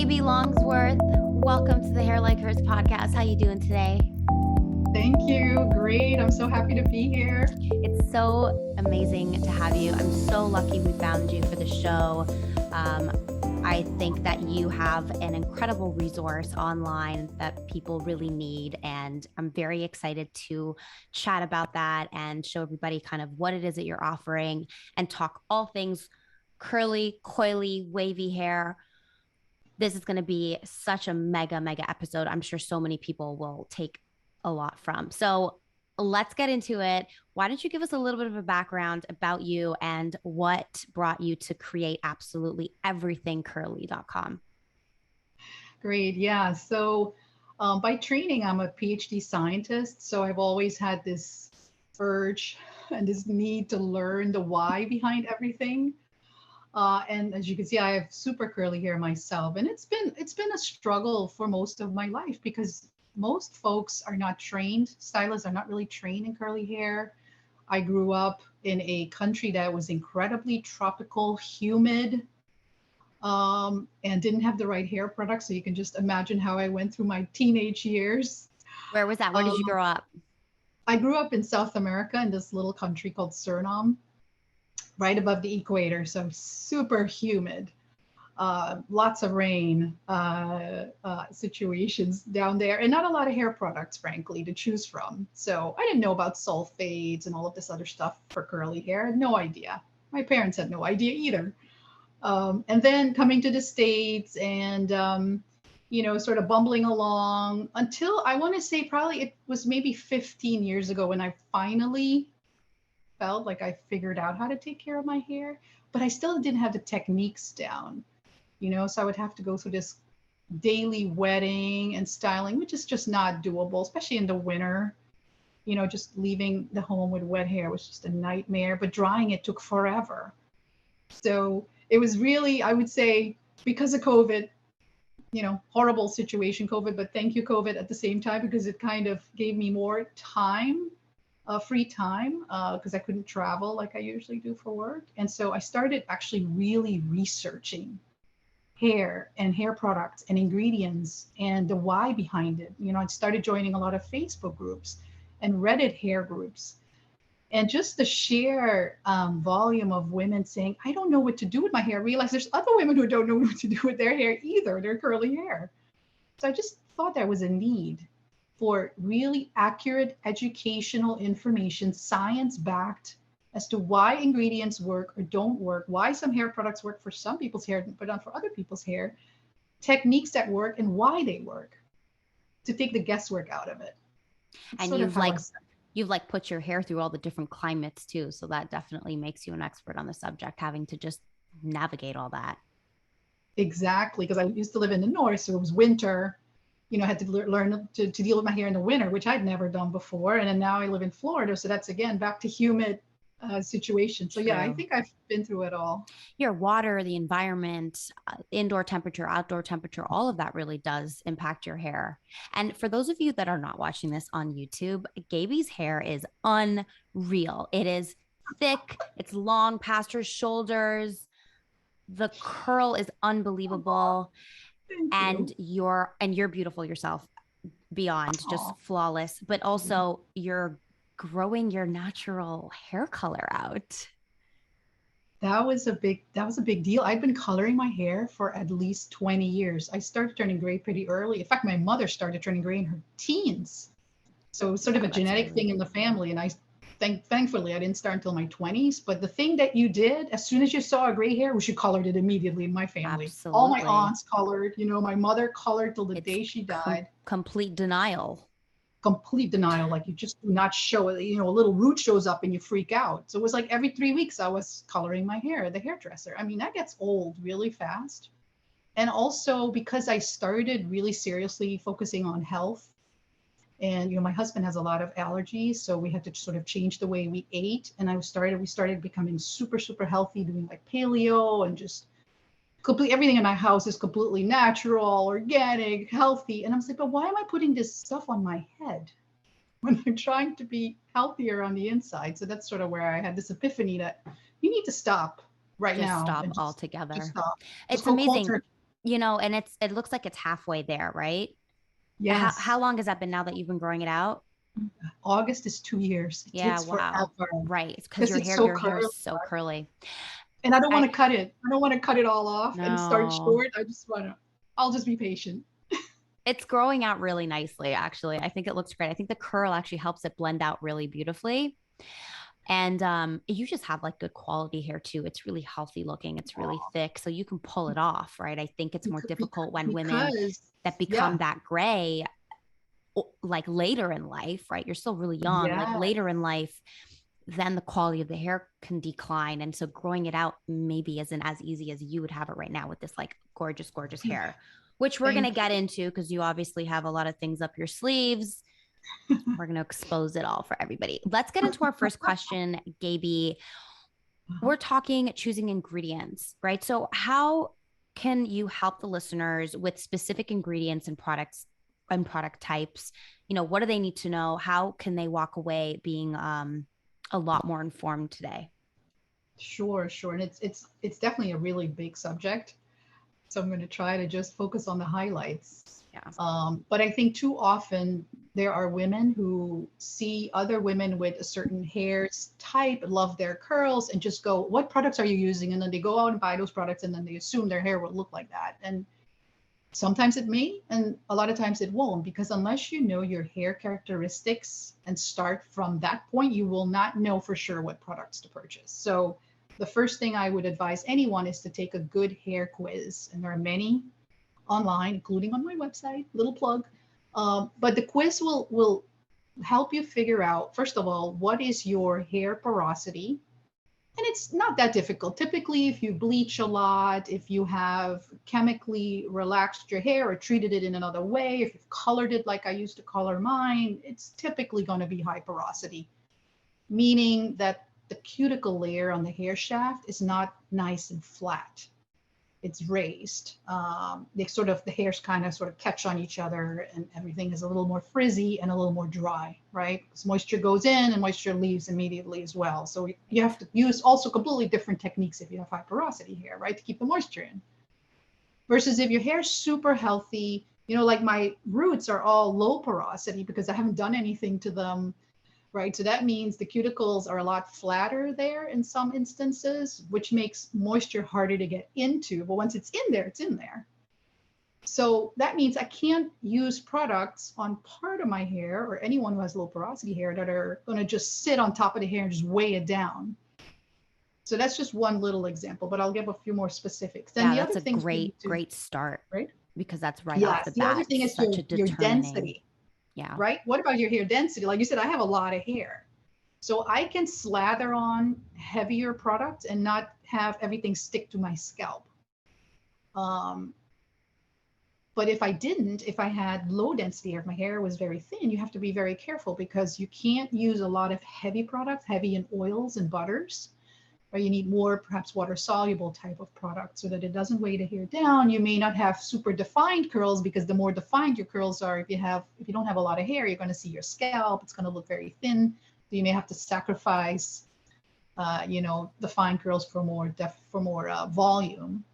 Gaby Longsworth. Welcome to the Hair Like Hers podcast. How you doing today? Thank you. Great. I'm so happy to be here. It's so amazing to have you. I'm so lucky we found you for the show. I think that you have an incredible resource online that people really need. And I'm very excited to chat about that and show everybody kind of what it is that you're offering and talk all things curly, coily, wavy hair. This is going to be such a mega episode. I'm sure so many people will take a lot from. So let's get into it. Why don't you give us a little bit of a background about you and what brought you to create absolutely everythingcurly.com? Great. Yeah. So by training, I'm a Ph.D. scientist. So I've always had this urge and this need to learn the why behind everything. And as you can see, I have super curly hair myself, and it's been a struggle for most of my life because most folks are not trained. Stylists are not really trained in curly hair. I grew up in a country that was incredibly tropical, humid, and didn't have the right hair products. So you can just imagine how I went through my teenage years. Where was that? Where did you grow up? I grew up in South America in this little country called Suriname, right above the equator. So super humid. Lots of rain situations down there, and not a lot of hair products, frankly, to choose from. So I didn't know about sulfates and all of this other stuff for curly hair. I had no idea. My parents had no idea either. And then coming to the States and, sort of bumbling along until I want to say probably it was maybe 15 years ago when I finally felt like I figured out how to take care of my hair, but I still didn't have the techniques down. So I would have to go through this daily wetting and styling, which is just not doable, especially in the winter. Just leaving the home with wet hair was just a nightmare, but drying it took forever. So it was really, I would say, because of COVID, horrible situation, COVID, but thank you, COVID, at the same time, because it kind of gave me more time, free time, because I couldn't travel like I usually do for work. And so I started actually really researching hair and hair products and ingredients and the why behind it. I started joining a lot of Facebook groups and Reddit hair groups. And just the sheer volume of women saying, I don't know what to do with my hair. I realized there's other women who don't know what to do with their hair either, their curly hair. So I just thought there was a need for really accurate educational information, science-backed, as to why ingredients work or don't work, why some hair products work for some people's hair but not for other people's hair, techniques that work and why they work, to take the guesswork out of it. And you've put your hair through all the different climates too. So that definitely makes you an expert on the subject, having to just navigate all that. Exactly. Because I used to live in the north, so it was winter. I had to learn to deal with my hair in the winter, which I'd never done before. And then now I live in Florida. So that's, again, back to humid situation. So yeah, I think I've been through it all. Your water, the environment, indoor temperature, outdoor temperature, all of that really does impact your hair. And for those of you that are not watching this on YouTube, Gaby's hair is unreal. It is thick, it's long past her shoulders. The curl is unbelievable. And you're beautiful yourself, beyond just flawless, but also you're growing your natural hair color out. That was a big deal. I'd been coloring my hair for at least 20 years. I started turning gray pretty early. In fact, my mother started turning gray in her teens. So it was sort of a genetic thing in the family. And thankfully, I didn't start until my 20s. But the thing that you did, as soon as you saw a gray hair, you colored it immediately in my family. Absolutely. All my aunts colored, my mother colored till the day she died. Complete denial. Like you just do not show it, a little root shows up and you freak out. So it was like every 3 weeks I was coloring my hair at the hairdresser. I mean, that gets old really fast. And also because I started really seriously focusing on health, and my husband has a lot of allergies, so we had to sort of change the way we ate. And we started becoming super healthy, doing like paleo and just everything in my house is completely natural, organic, healthy. And I was like, but why am I putting this stuff on my head when I'm trying to be healthier on the inside? So that's sort of where I had this epiphany that you need to stop now. Stop altogether. Just stop. It's amazing. and it looks like it's halfway there, right? How Yes. long has that been now that you've been growing it out? August is 2 years. It Yeah, takes wow. forever Right. It's because because your it's hair, so your hair curly. is so curly. And I don't want I to cut it. I don't want to cut it all off and start no. short. I'll just be patient. It's growing out really nicely, actually. I think it looks great. I think the curl actually helps it blend out really beautifully. And you just have like good quality hair too. It's really healthy looking. It's really thick. So you can pull it off, right? I think it's more difficult when women Because, that become yeah, that gray, like later in life, right? You're still really young, like yeah, later in life, then the quality of the hair can decline. And so growing it out maybe isn't as easy as you would have it right now with this like gorgeous, gorgeous hair, which we're going to thank get into because you obviously have a lot of things up your sleeves. We're going to expose it all for everybody. Let's get into our first question, Gaby. you. We're talking choosing ingredients, right? So, how can you help the listeners with specific ingredients and products and product types? What do they need to know? How can they walk away being a lot more informed today? Sure, sure. And it's definitely a really big subject. So I'm going to try to just focus on the highlights. Yeah. But I think too often there are women who see other women with a certain hair type, love their curls, and just go, "What products are you using?" And then they go out and buy those products, and then they assume their hair will look like that. And sometimes it may, and a lot of times it won't, because unless you know your hair characteristics and start from that point, you will not know for sure what products to purchase. So the first thing I would advise anyone is to take a good hair quiz. And there are many online, including on my website, little plug. But the quiz will help you figure out, first of all, what is your hair porosity? And it's not that difficult. Typically, if you bleach a lot, if you have chemically relaxed your hair or treated it in another way, if you've colored it like I used to color mine, it's typically going to be high porosity, meaning that the cuticle layer on the hair shaft is not nice and flat. It's raised. The hairs kind of sort of catch on each other, and everything is a little more frizzy and a little more dry, right? Because moisture goes in and moisture leaves immediately as well. So you have to use also completely different techniques if you have high porosity hair, right, to keep the moisture in. Versus if your hair's super healthy, like my roots are all low porosity because I haven't done anything to them, right? So that means the cuticles are a lot flatter there in some instances, which makes moisture harder to get into. But once it's in there, it's in there. So that means I can't use products on part of my hair or anyone who has low porosity hair that are going to just sit on top of the hair and just weigh it down. So that's just one little example, but I'll give a few more specifics. Then Yeah, the that's other a things we need great, to, great start right? because that's right off Yes. the The other bat, thing is such a your determining. density, Yeah. right? What about your hair density? Like you said, I have a lot of hair. So I can slather on heavier products and not have everything stick to my scalp. Um, but if I didn't, if I had low density hair, if my hair was very thin, you have to be very careful because you can't use a lot of heavy products, heavy in oils and butters, or you need more perhaps water soluble type of product so that it doesn't weigh the hair down. You may not have super defined curls because the more defined your curls are, if you don't have a lot of hair, you're going to see your scalp. It's going to look very thin. So you may have to sacrifice, defined curls for more volume.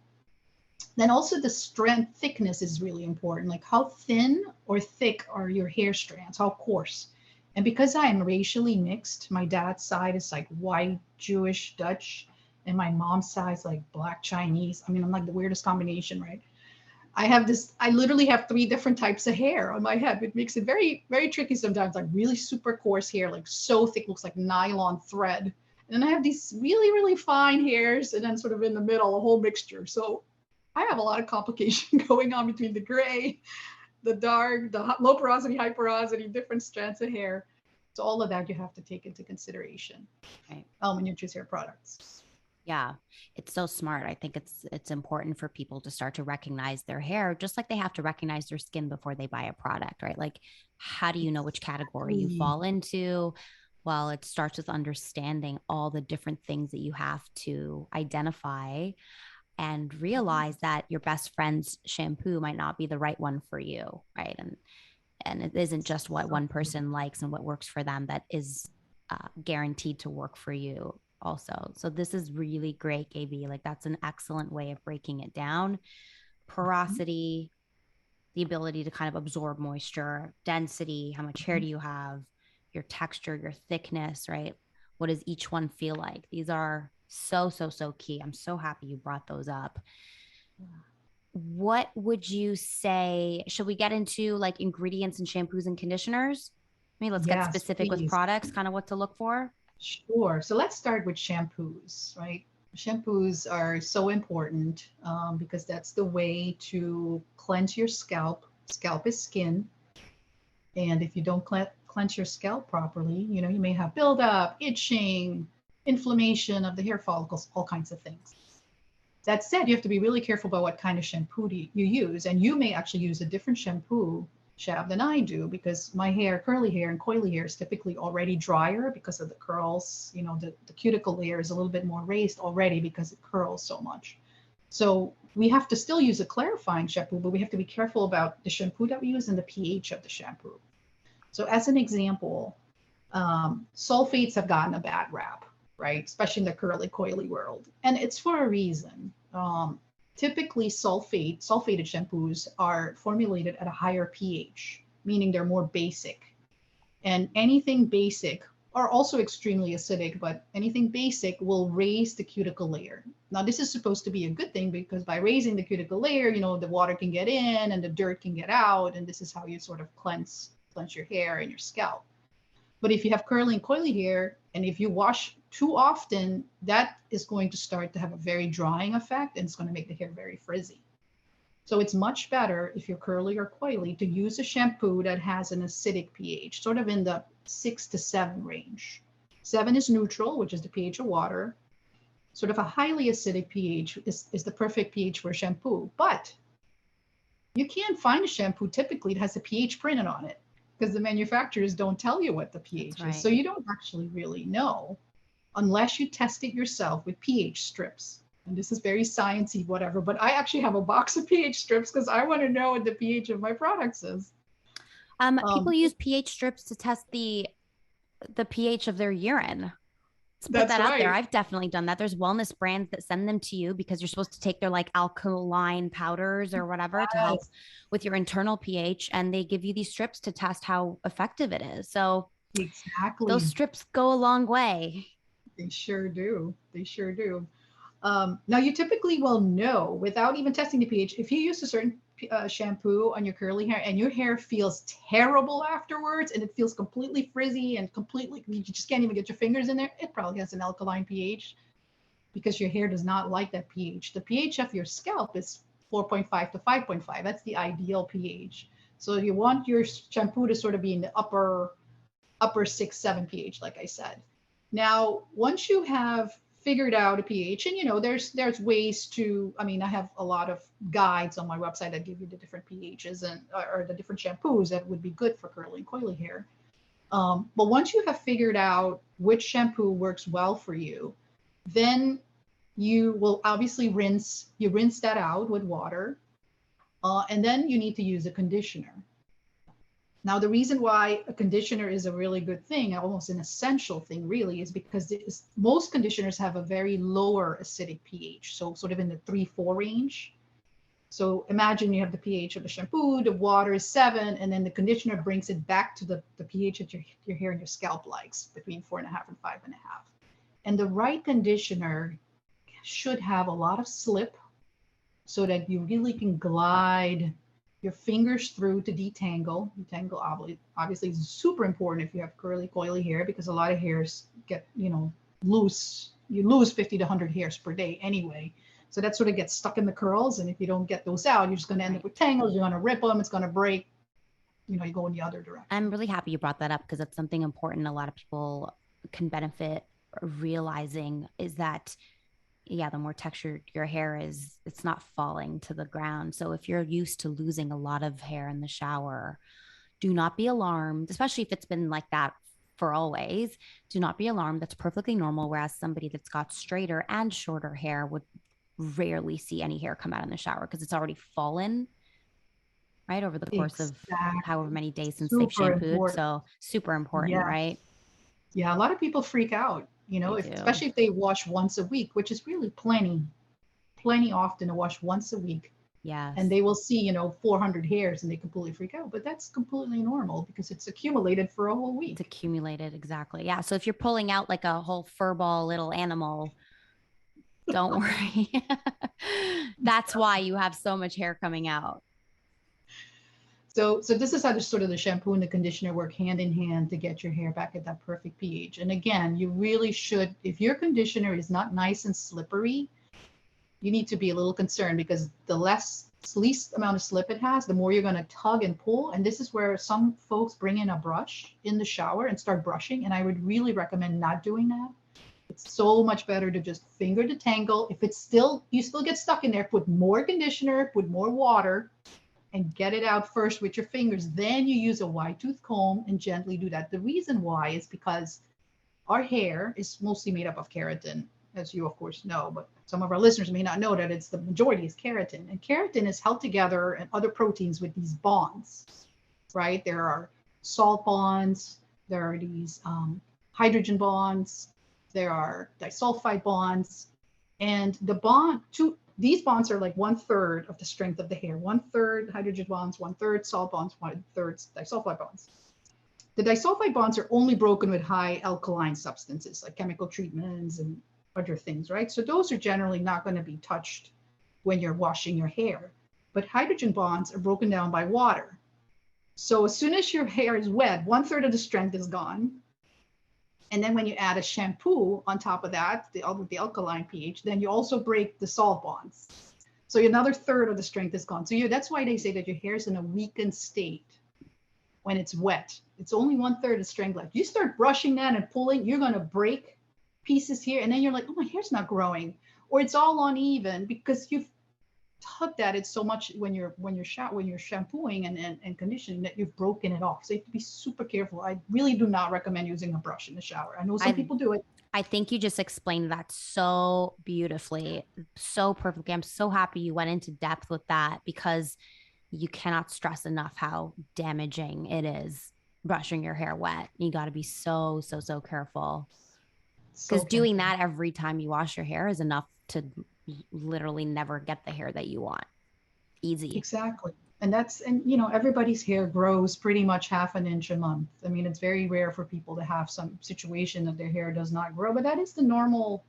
Then also the strand thickness is really important. Like how thin or thick are your hair strands? How coarse? And because I am racially mixed, my dad's side is like white, Jewish, Dutch, and my mom's side is like black Chinese. I mean, I'm like the weirdest combination, right? I literally have three different types of hair on my head, which makes it very, very tricky sometimes. Like really super coarse hair, like so thick, looks like nylon thread. And then I have these really, really fine hairs, and then sort of in the middle, a whole mixture. So I have a lot of complication going on between the gray, the dark, the low porosity, high porosity, different strands of hair. So all of that you have to take into consideration Right. when you choose hair products. Yeah, it's so smart. I think it's important for people to start to recognize their hair, just like they have to recognize their skin before they buy a product, right? Like, how do you know which category you Exactly. fall into? Well, it starts with understanding all the different things that you have to identify and realize that your best friend's shampoo might not be the right one for you, right? And it isn't just what one person likes and what works for them that is guaranteed to work for you also. So this is really great, Gaby. Like that's an excellent way of breaking it down. porosity, the ability to kind of absorb moisture, density, how much hair do you have, your texture, your thickness, right? What does each one feel like? These are so, so, so key. I'm so happy you brought those up. What would you say? Should we get into like ingredients and shampoos and conditioners? Maybe let's get Yes, specific with please. products, kind of what to look for. Sure. So let's start with shampoos, right? Shampoos are so important because that's the way to cleanse your scalp. Scalp is skin. And if you don't cleanse your scalp properly, you know, you may have buildup, itching, inflammation of the hair follicles, all kinds of things. That said, you have to be really careful about what kind of shampoo you use. And you may actually use a different shampoo, Shab, than I do, because my hair, curly hair and coily hair, is typically already drier because of the curls. You know, the cuticle layer is a little bit more raised already because it curls so much. So we have to still use a clarifying shampoo, but we have to be careful about the shampoo that we use and the pH of the shampoo. So as an example, sulfates have gotten a bad rap, right? Especially in the curly coily world. And it's for a reason. Typically sulfated shampoos are formulated at a higher pH, meaning they're more basic. And anything basic are also extremely acidic, but anything basic will raise the cuticle layer. Now, this is supposed to be a good thing because by raising the cuticle layer, you know, the water can get in and the dirt can get out. And this is how you sort of cleanse your hair and your scalp. But if you have curly and coily hair, and if you wash too often, that is going to start to have a very drying effect and it's going to make the hair very frizzy. So it's much better if you're curly or coily to use a shampoo that has an acidic pH, sort of in the 6 to 7 range. 7 is neutral, which is the pH of water. Sort of a highly acidic pH is the perfect pH for a shampoo. But you can't find a shampoo typically that has a pH printed on it, because the manufacturers don't tell you what the pH Right. is. So you don't actually really know unless you test it yourself with pH strips. And this is very sciencey, whatever, but I actually have a box of pH strips because I want to know what the pH of my products is. People use pH strips to test the pH of their urine. Let's put That's that out there. right. I've definitely done that. There's wellness brands that send them to you because you're supposed to take their like alkaline powders or whatever to help Yes, with your internal pH. And they give you these strips to test how effective it is. So those exactly. strips go a long way. They sure do. They sure do. Now, you typically will know without even testing the pH if you use a certain shampoo on your curly hair and your hair feels terrible afterwards and it feels completely frizzy and completely, you just can't even get your fingers in there. It probably has an alkaline pH because your hair does not like that pH. The pH of your scalp is 4.5 to 5.5. That's the ideal pH. So you want your shampoo to sort of be in the upper 6, 7 pH, like I said. Now, once you have figured out a pH, and you know, there's ways to, I mean, I have a lot of guides on my website that give you the different pHs and or the different shampoos that would be good for curly and coily hair. But once you have figured out which shampoo works well for you, then you will obviously rinse that out with water, and then you need to use a conditioner. Now, the reason why a conditioner is a really good thing, almost an essential thing really, is because most conditioners have a very lower acidic pH, so sort of in the 3-4 range. So imagine you have the pH of the shampoo, the water is 7, and then the conditioner brings it back to the pH that your hair and your scalp likes, between 4.5 and 5.5. And the right conditioner should have a lot of slip so that you really can glide your fingers through to detangle. Detangle obviously is super important if you have curly, coily hair, because a lot of hairs get, you know, loose. You lose 50 to 100 hairs per day anyway. So that sort of gets stuck in the curls. And if you don't get those out, you're just going to end up with tangles. You're going to rip them. It's going to break. You know, you go in the other direction. I'm really happy you brought that up because that's something important a lot of people can benefit realizing is that yeah, the more textured your hair is, it's not falling to the ground. So if you're used to losing a lot of hair in the shower, do not be alarmed, especially if it's been like that for always. Do not be alarmed. That's perfectly normal. Whereas somebody that's got straighter and shorter hair would rarely see any hair come out in the shower because it's already fallen, right, over the course of however Exactly. many days since they've Super shampooed. important. So super important, Yeah. right? Yeah. A lot of people freak out, you They know, do. especially if they wash once a week, which is really plenty often to wash once a week. And Yes. they will see, 400 hairs and they completely freak out. But that's completely normal because it's accumulated for a whole It's week. accumulated. Exactly. Yeah. So if you're pulling out like a whole furball little animal, don't worry. That's why you have so much hair coming out. So this is how the sort of the shampoo and the conditioner work hand in hand to get your hair back at that perfect pH. And again, you really should, if your conditioner is not nice and slippery, you need to be a little concerned because the least amount of slip it has, the more you're going to tug and pull. And this is where some folks bring in a brush in the shower and start brushing. And I would really recommend not doing that. It's so much better to just finger the Tangle. If it's still, you still get stuck in there, put more conditioner, put more water, and get it out first with your fingers. Then you use a wide tooth comb and gently do that. The reason why is because our hair is mostly made up of keratin, as you of course know, but some of our listeners may not know that it's the majority is keratin. And keratin is held together and other proteins with these bonds, right? There are salt bonds, there are these hydrogen bonds, there are disulfide bonds, and these bonds are like 1/3 of the strength of the hair. 1/3 hydrogen bonds, 1/3 salt bonds, 1/3 disulfide bonds. The disulfide bonds are only broken with high alkaline substances like chemical treatments and other things, right? So those are generally not going to be touched when you're washing your hair. But hydrogen bonds are broken down by water. So as soon as your hair is wet, 1/3 of the strength is gone. And then when you add a shampoo on top of that, the alkaline pH, then you also break the salt bonds. So another third of the strength is gone. So that's why they say that your hair is in a weakened state when it's wet. It's only 1/3 of strength left. You start brushing that and pulling, you're going to break pieces here. And then you're like, oh, my hair's not growing. Or it's all uneven because you've tugged at it so much when you're shampooing and conditioning that you've broken it off. So you have to be super careful. I really do not recommend using a brush in the shower. I know some people do it. I think you just explained that so beautifully, so perfectly. I'm so happy you went into depth with that because you cannot stress enough how damaging it is brushing your hair wet. You got to be so, so, so careful because doing that every time you wash your hair is enough to literally never get the hair that you want. Easy. Exactly. And everybody's hair grows pretty much half an inch a month. I mean, it's very rare for people to have some situation that their hair does not grow, but that is the normal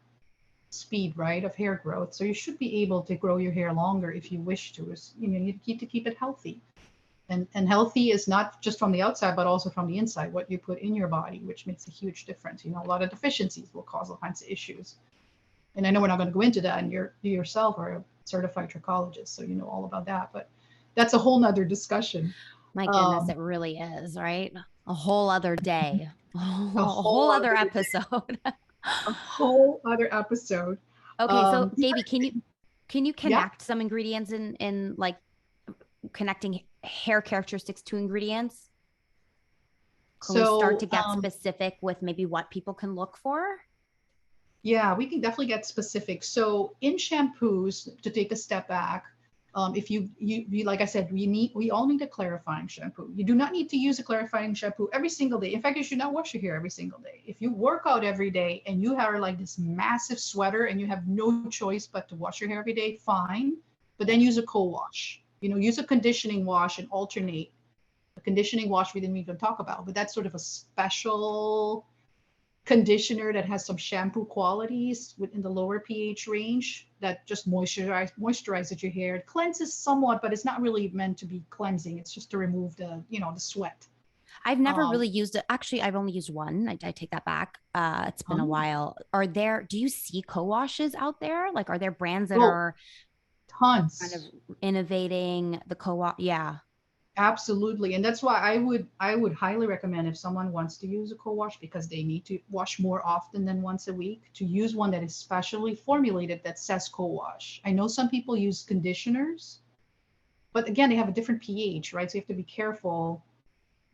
speed, right, of hair growth. So you should be able to grow your hair longer if you wish to. You need to keep it healthy. And healthy is not just from the outside, but also from the inside, what you put in your body, which makes a huge difference. A lot of deficiencies will cause all kinds of issues. And I know we're not going to go into that, and you yourself are a certified trichologist, so you know all about that. But that's a whole nother discussion. My goodness, it really is, right? A whole other day, a whole other episode. A whole other episode. Okay, so Gaby, can you connect Yeah. some ingredients in like connecting hair characteristics to ingredients? Can we start to get specific with maybe what people can look for? Yeah, we can definitely get specific. So in shampoos, to take a step back, if you like I said, we all need a clarifying shampoo. You do not need to use a clarifying shampoo every single day. In fact, you should not wash your hair every single day. If you work out every day and you have like this massive sweater and you have no choice but to wash your hair every day, fine. But then use a co-wash. Use a conditioning wash and alternate. A conditioning wash we didn't even talk about, but that's sort of a special conditioner that has some shampoo qualities within the lower pH range that just moisturizes your hair. It cleanses somewhat, but it's not really meant to be cleansing. It's just to remove the sweat. I've never really used it. Actually, I've only used one. I take that back. It's been a while. Do you see co-washes out there? Like, are there brands that are tons kind of innovating the co-wash? Yeah. Absolutely. And that's why I would highly recommend if someone wants to use a co-wash because they need to wash more often than once a week, to use one that is specially formulated that says co-wash. I know some people use conditioners, but again, they have a different pH, right? So you have to be careful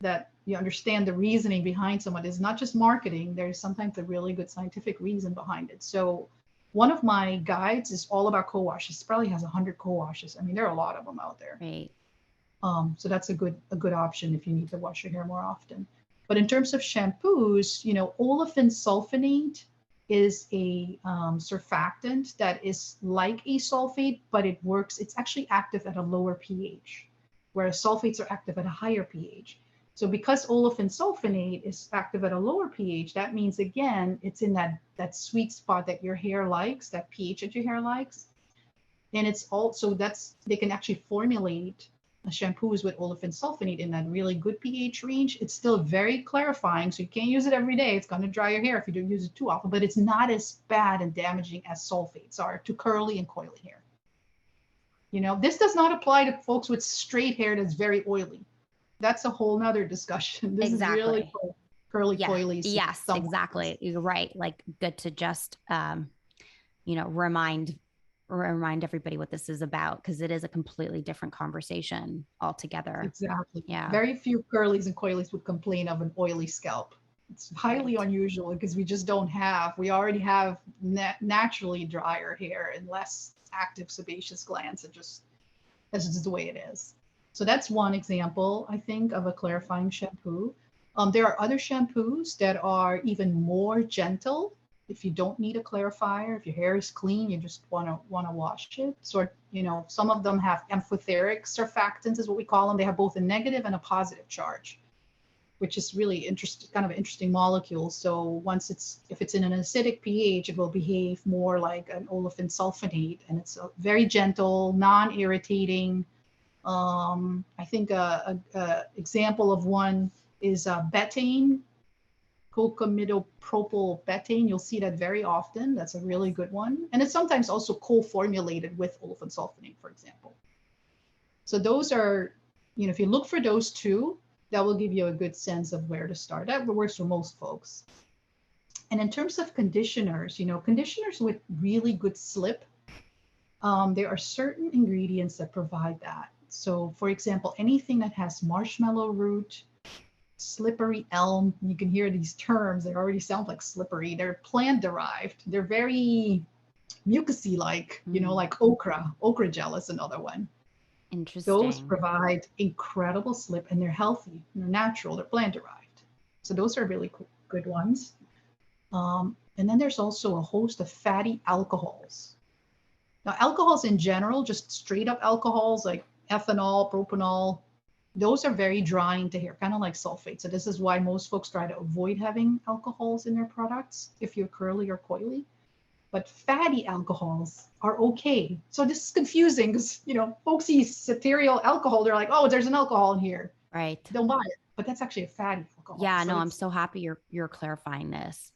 that you understand the reasoning behind someone. It's not just marketing. There's sometimes a really good scientific reason behind it. So one of my guides is all about co-washes. It probably has 100 co-washes. I mean, there are a lot of them out there. Right. So that's a good option if you need to wash your hair more often. But in terms of shampoos, olefin sulfonate is a surfactant that is like a sulfate, but it's actually active at a lower pH, whereas sulfates are active at a higher pH. So because olefin sulfonate is active at a lower pH, that means again, it's in that sweet spot that your hair likes, that pH that your hair likes. And it's also they can actually formulate shampoos with olefin sulfonate in that really good pH range. It's still very clarifying, so you can't use it every day. It's going to dry your hair if you don't use it too often, but it's not as bad and damaging as sulfates are to curly and coily hair. This does not apply to folks with straight hair that's very oily. That's a whole nother discussion. This is really for curly, coily. Yes, exactly. You're right. Like, good to just, remind everybody what this is about, because it is a completely different conversation altogether. Exactly. Yeah. Very few curlies and coilies would complain of an oily scalp. It's highly unusual because we already have naturally drier hair and less active sebaceous glands. That's just the way it is. So that's one example, I think, of a clarifying shampoo. There are other shampoos that are even more gentle. If you don't need a clarifier, if your hair is clean, you just want to wash it. So, some of them have amphotheric surfactants, is what we call them. They have both a negative and a positive charge, which is really interesting molecule. So if it's in an acidic pH, it will behave more like an olefin sulfonate, and it's a very gentle, non-irritating. I think a example of one is betaine, cocamidopropyl betaine. You'll see that very often. That's a really good one. And it's sometimes also co-formulated with olefin sulfonate, for example. So those are, if you look for those two, that will give you a good sense of where to start. That works for most folks. And in terms of conditioners, conditioners with really good slip, there are certain ingredients that provide that. So for example, anything that has marshmallow root, slippery elm, you can hear these terms, they already sound like slippery. They're plant derived. They're very mucousy like, like okra. Okra gel is another one. Interesting. Those provide incredible slip, and they're healthy. They're natural. They're plant derived. So those are really good ones. And then there's also a host of fatty alcohols. Now, alcohols in general, just straight up alcohols like ethanol, propanol, those are very drying to hair, kind of like sulfate. So this is why most folks try to avoid having alcohols in their products if you're curly or coily. But fatty alcohols are okay. So this is confusing because, folks see cetearyl alcohol, they're like, oh, there's an alcohol in here. Right. Don't buy it. But that's actually a fatty alcohol. Yeah, so no, I'm so happy you're clarifying this.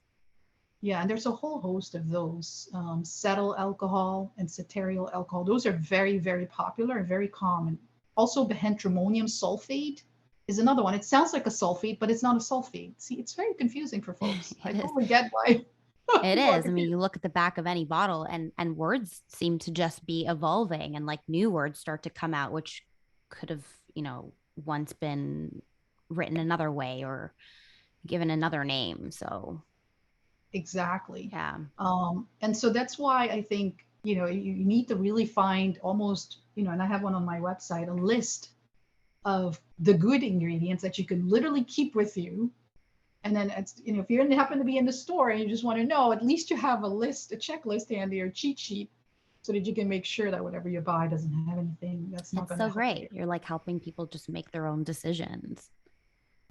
Yeah, and there's a whole host of those. Cetyl alcohol and cetearyl alcohol. Those are very, very popular and very common. Also, benzhydramonium sulfate is another one. It sounds like a sulfate, but it's not a sulfate. See, it's very confusing for folks. I totally get why. It is. I mean, you look at the back of any bottle and words seem to just be evolving, and like new words start to come out, which could have, once been written another way or given another name. So exactly. Yeah. And so that's why I think, you need to really find almost, and I have one on my website, a list of the good ingredients that you can literally keep with you. And then it's, if you happen to be in the store and you just want to know, at least you have a checklist handy or cheat sheet so that you can make sure that whatever you buy doesn't have anything that's not going to help. So great. You're like helping people just make their own decisions.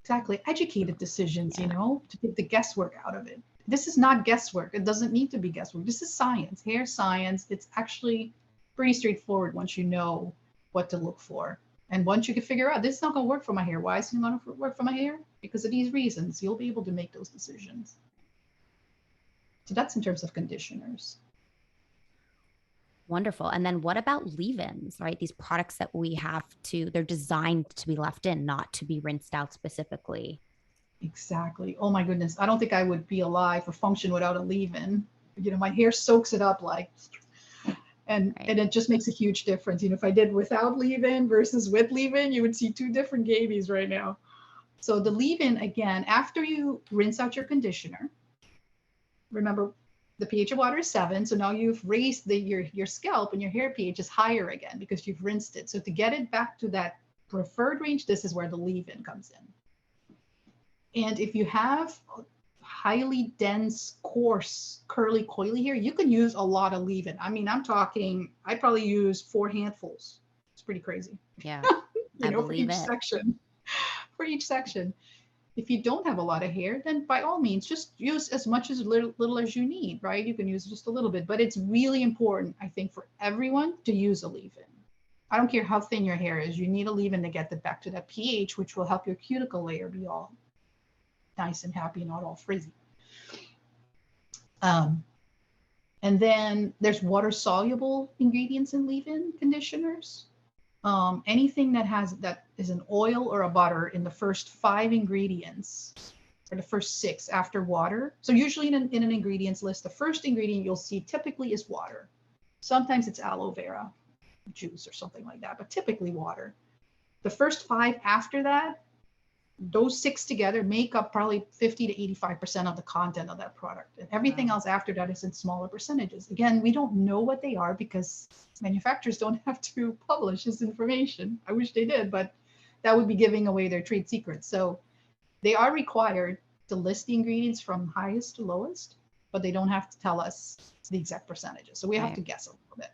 Exactly. Educated decisions, to take the guesswork out of it. This is not guesswork. It doesn't need to be guesswork. This is science, hair science. It's actually pretty straightforward once you know what to look for. And once you can figure out, this is not going to work for my hair. Why is it not going to work for my hair? Because of these reasons, you'll be able to make those decisions. So that's in terms of conditioners. Wonderful. And then what about leave-ins, right? These products that we have they're designed to be left in, not to be rinsed out specifically. Exactly. Oh my goodness. I don't think I would be alive or function without a leave-in. My hair soaks it up and it just makes a huge difference. If I did without leave-in versus with leave-in, you would see two different Gabys right now. So the leave-in, again, after you rinse out your conditioner, remember the pH of water is 7. So now you've raised your scalp and your hair pH is higher again because you've rinsed it. So to get it back to that preferred range, this is where the leave-in comes in. And if you have highly dense, coarse, curly, coily hair, you can use a lot of leave-in. I mean, I'm talking, I probably use 4 handfuls. It's pretty crazy. Yeah, You I know, for believe each it. section. For each section. If you don't have a lot of hair, then by all means, just use as much as little as you need, right? You can use just a little bit, but it's really important, I think, for everyone to use a leave-in. I don't care how thin your hair is, you need a leave-in to get it back to that pH, which will help your cuticle layer be all nice and happy, not all frizzy. And then there's water-soluble ingredients in leave-in conditioners. Anything that is an oil or a butter in the first 5 ingredients, or the first 6 after water. So usually in an ingredients list, the first ingredient you'll see typically is water. Sometimes it's aloe vera juice or something like that, but typically water. The first 5 after that, those 6 together make up probably 50 to 85% of the content of that product. And everything else after that is in smaller percentages. Again, we don't know what they are because manufacturers don't have to publish this information. I wish they did, but that would be giving away their trade secrets. So they are required to list the ingredients from highest to lowest, but they don't have to tell us the exact percentages. So we have to guess a little bit.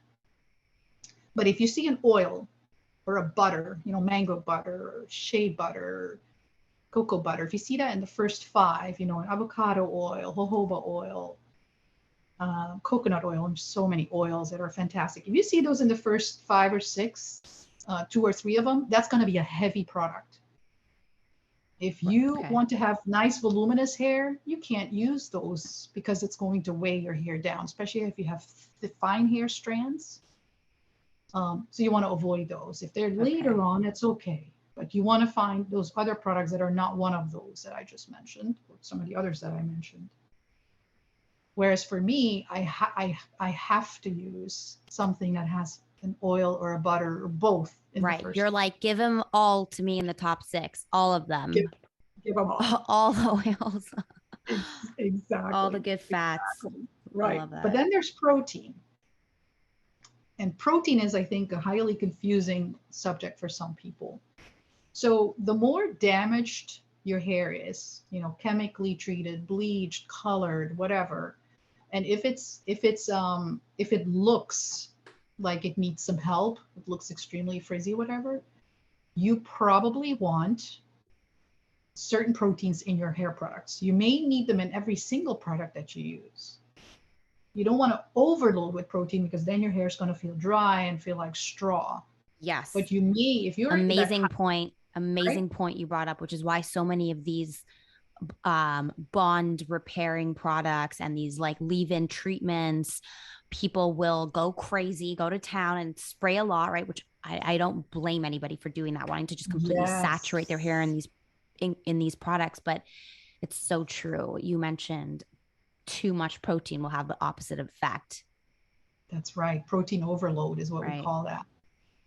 But if you see an oil or a butter, you know, mango butter or shea butter, cocoa butter, if you see that in the first 5, you know, an avocado oil, jojoba oil, coconut oil, and so many oils that are fantastic. If you see those in the first 5 or 6, 2 or 3 of them, that's going to be a heavy product. If you want to have nice voluminous hair, you can't use those because it's going to weigh your hair down, especially if you have fine hair strands. So you want to avoid those. If they're later on, it's okay. But you want to find those other products that are not one of those that I just mentioned, or some of the others that I mentioned. Whereas for me, I have to use something that has an oil or a butter or both. Right. You're like, give them all to me in the top 6, all of them. Give them all. All the oils. Exactly. All the good fats. Exactly. Right. I love that. But then there's protein. And protein is, I think, a highly confusing subject for some people. So the more damaged your hair is, you know, chemically treated, bleached, colored, whatever, and if it looks like it needs some help, it looks extremely frizzy, whatever, you probably want certain proteins in your hair products. You may need them in every single product that you use. You don't want to overload with protein because then your hair is going to feel dry and feel like straw. Yes. But you may, if you're amazing point you brought up, which is why so many of these bond repairing products and these like leave-in treatments, people will go crazy, go to town and spray a lot, right? Which I don't blame anybody for doing that, wanting to just completely saturate their hair in these products. But it's so true. You mentioned too much protein will have the opposite effect. That's right. Protein overload is what we call that.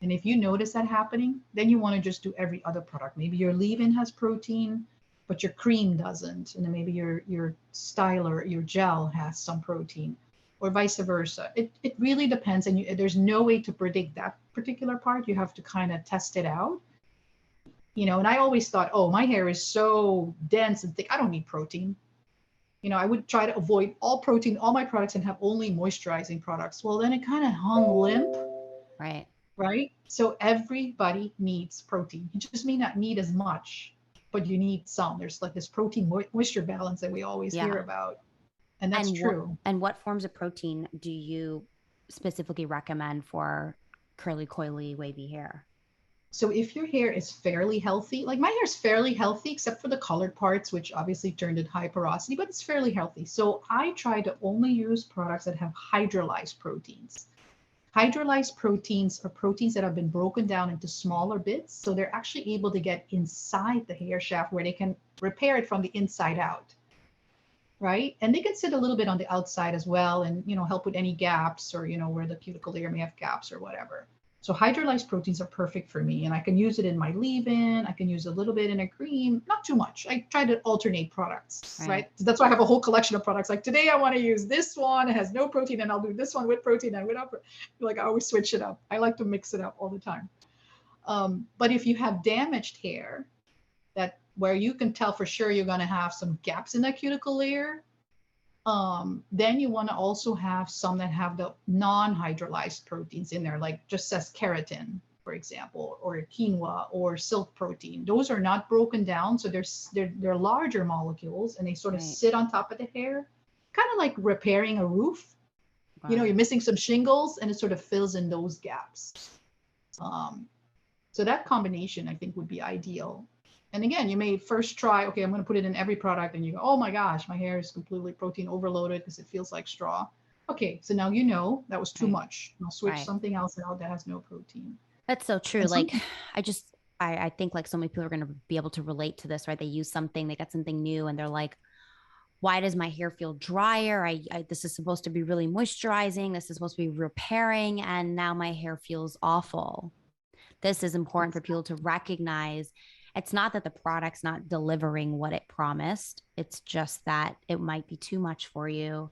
And if you notice that happening, then you want to just do every other product. Maybe your leave-in has protein, but your cream doesn't. And then maybe your styler, your gel has some protein, or vice versa. It really depends. And there's no way to predict that particular part. You have to kind of test it out. You know, and I always thought, oh, my hair is so dense and thick, I don't need protein. You know, I would try to avoid all protein, all my products, and have only moisturizing products. Well, then it kind of hung limp. Right? So everybody needs protein. You just may not need as much, but you need some. There's like this protein moisture balance that we always hear about. And that's true. And what forms of protein do you specifically recommend for curly, coily, wavy hair? So if your hair is fairly healthy, like my hair is fairly healthy, except for the colored parts, which obviously turned it high porosity, but it's fairly healthy. So I try to only use products that have hydrolyzed proteins. Hydrolyzed proteins are proteins that have been broken down into smaller bits. So they're actually able to get inside the hair shaft where they can repair it from the inside out. Right? And they can sit a little bit on the outside as well and, you know, help with any gaps or, you know, where the cuticle layer may have gaps or whatever. So hydrolyzed proteins are perfect for me, and I can use it in my leave-in. I can use a little bit in a cream, not too much. I try to alternate products, right? So that's why I have a whole collection of products. Like today I want to use this one. It has no protein, and I'll do this one with protein and without. Like I always switch it up. I like to mix it up all the time. But if you have damaged hair that where you can tell for sure you're going to have some gaps in that cuticle layer. Then you want to also have some that have the non-hydrolyzed proteins in there, like just says keratin, for example, or quinoa or silk protein. Those are not broken down, so they're larger molecules, and they sort of sit on top of the hair, kind of like repairing a roof. Wow. You know, you're missing some shingles, and it sort of fills in those gaps. So that combination, I think, would be ideal. And again, you may first try, okay, I'm going to put it in every product, and you go, oh my gosh, my hair is completely protein overloaded because it feels like straw. Okay, so now you know that was too much. I'll switch something else out that has no protein. That's so true. And like, I think like so many people are going to be able to relate to this, right? They use something, they got something new, and they're like, why does my hair feel drier? This is supposed to be really moisturizing. This is supposed to be repairing, and now my hair feels awful. This is important for people to recognize. It's not that the product's not delivering what it promised. It's just that it might be too much for you.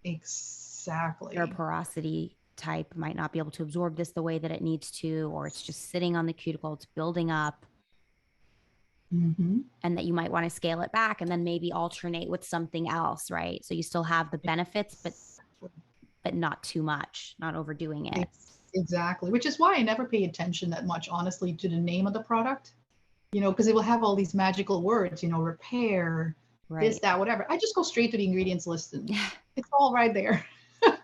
Exactly. Your porosity type might not be able to absorb this the way that it needs to, or it's just sitting on the cuticle, it's building up. Mm-hmm. And that you might want to scale it back and then maybe alternate with something else, right? So you still have the benefits, but not too much, not overdoing it. Exactly, which is why I never pay attention that much, honestly, to the name of the product, you know, because it will have all these magical words, you know, repair, this, that, whatever. I just go straight to the ingredients list and it's all right there.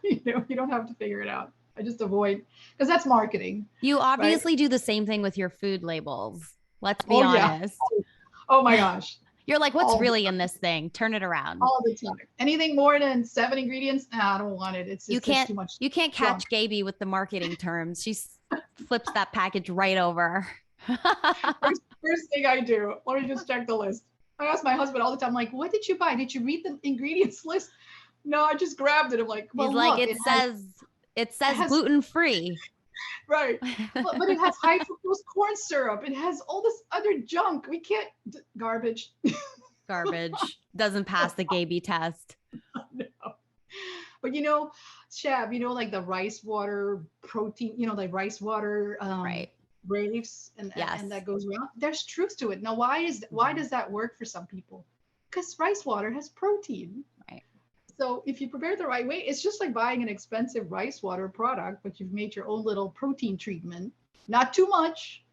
You know, you don't have to figure it out. I just avoid, because that's marketing. You obviously do the same thing with your food labels. Let's be honest. Yeah. Oh my gosh. You're like, what's really in this thing? Turn it around. All the time. Anything more than 7 ingredients? Nah, I don't want it. It's too much. You can't catch Gaby with the marketing terms. She flips that package right over. First thing I do, let me just check the list. I ask my husband all the time, like, what did you buy? Did you read the ingredients list? No, I just grabbed it. I'm like, well, he's like, it says gluten-free. Right. But it has high fructose corn syrup. It has all this other junk. We can't, garbage. Garbage. Doesn't pass the Gaby test. No. But you know, Shab, you know, like the rice water protein, you know, like rice water raves and that goes around. There's truth to it. Now, why does that work for some people? Because rice water has protein. Right. So if you prepare it the right way, it's just like buying an expensive rice water product, but you've made your own little protein treatment. Not too much,